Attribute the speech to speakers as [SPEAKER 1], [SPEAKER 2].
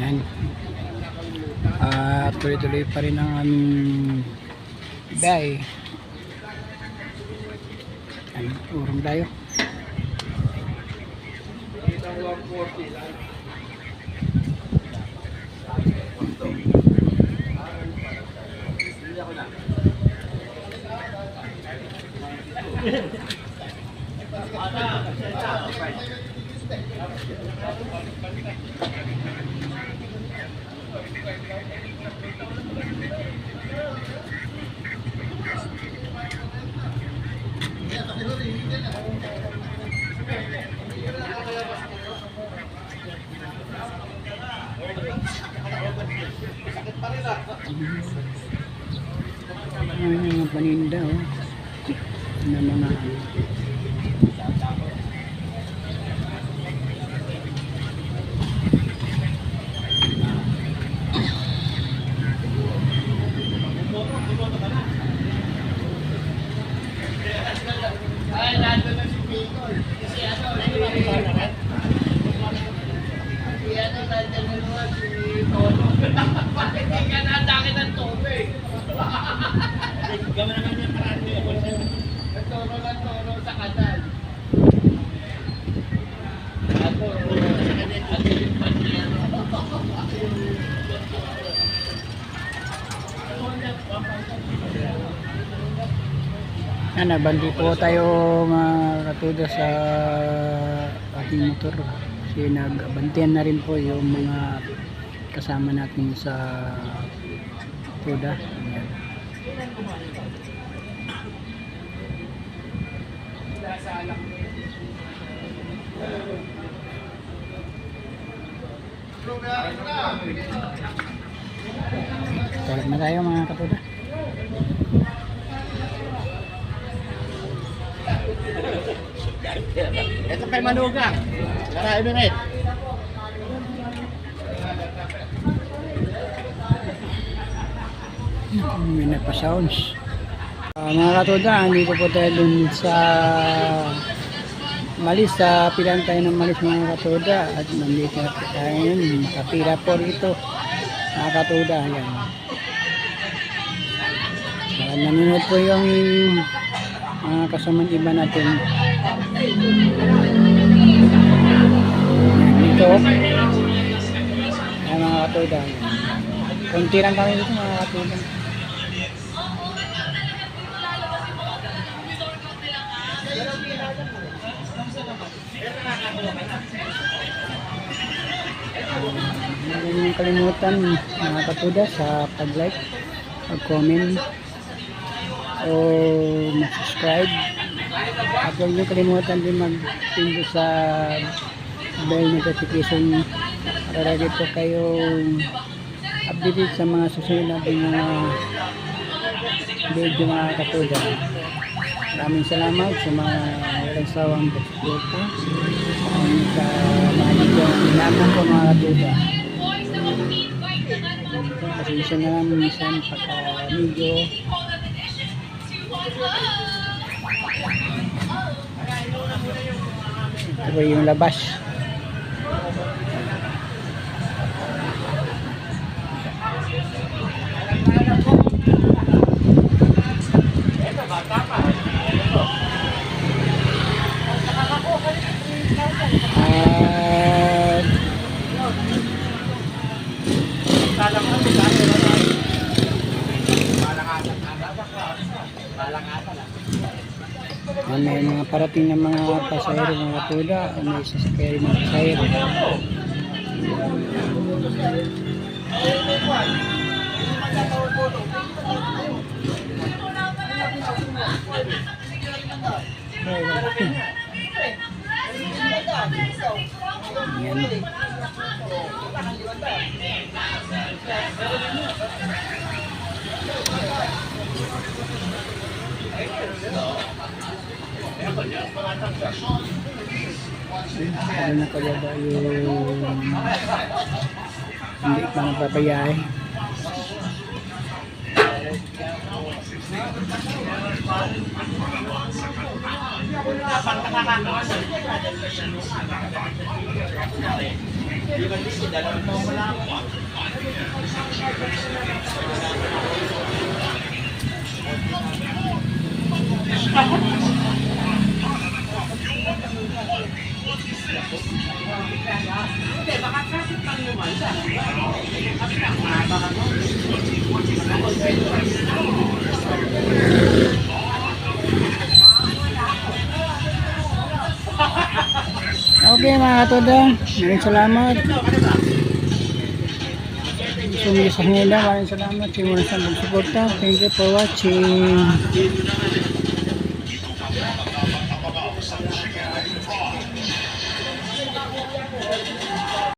[SPEAKER 1] Yan. At tuloy-tuloy pa rin ang aming biyahe. Yan, urong tayo. Ayan yung paninda, oh. Na mga nabandi po tayo mga katuda sa ating motor kasi nagbantian na rin po yung mga kasama natin sa tuda. Ayan. Tulad na tayo mga katuda.
[SPEAKER 2] Ito kay Manugang. Para Emirate.
[SPEAKER 1] May nagpa-sounds. Mga katuda, andito po tayo dun sa Malis, sa pilan tayo ng Malis mga katuda. At nandito na tayo yun, kapila po rito mga katuda. Ayan. Nanonood po yung mga kasamang iba natin. Dito ayan mga katuda, konti lang kami dito mga katuda. Huwag niyong kalimutan mga katuda sa pag-like, pag-comment o mag-subscribe. At huwag niyo kalimutan din mag-pindot sa bell notification para lagi po kayong updated sa mga susunod natin mga video mga katuda. Maraming salamat sa mga walang sawang pagsuporta sa mga video namin po mga katuda. Pasensya na lang minsan pagka medyo ito yung labas. May mga parating na mga pasahero mga katuda, may sasakay mga pasahero. Yan. Ano na kalaba yung hindi pa napapayahe. Okay mga katoda, maraming salamat. Sumili sa kanila, maraming salamat. Simula sa magsuporta. Thank you for watching.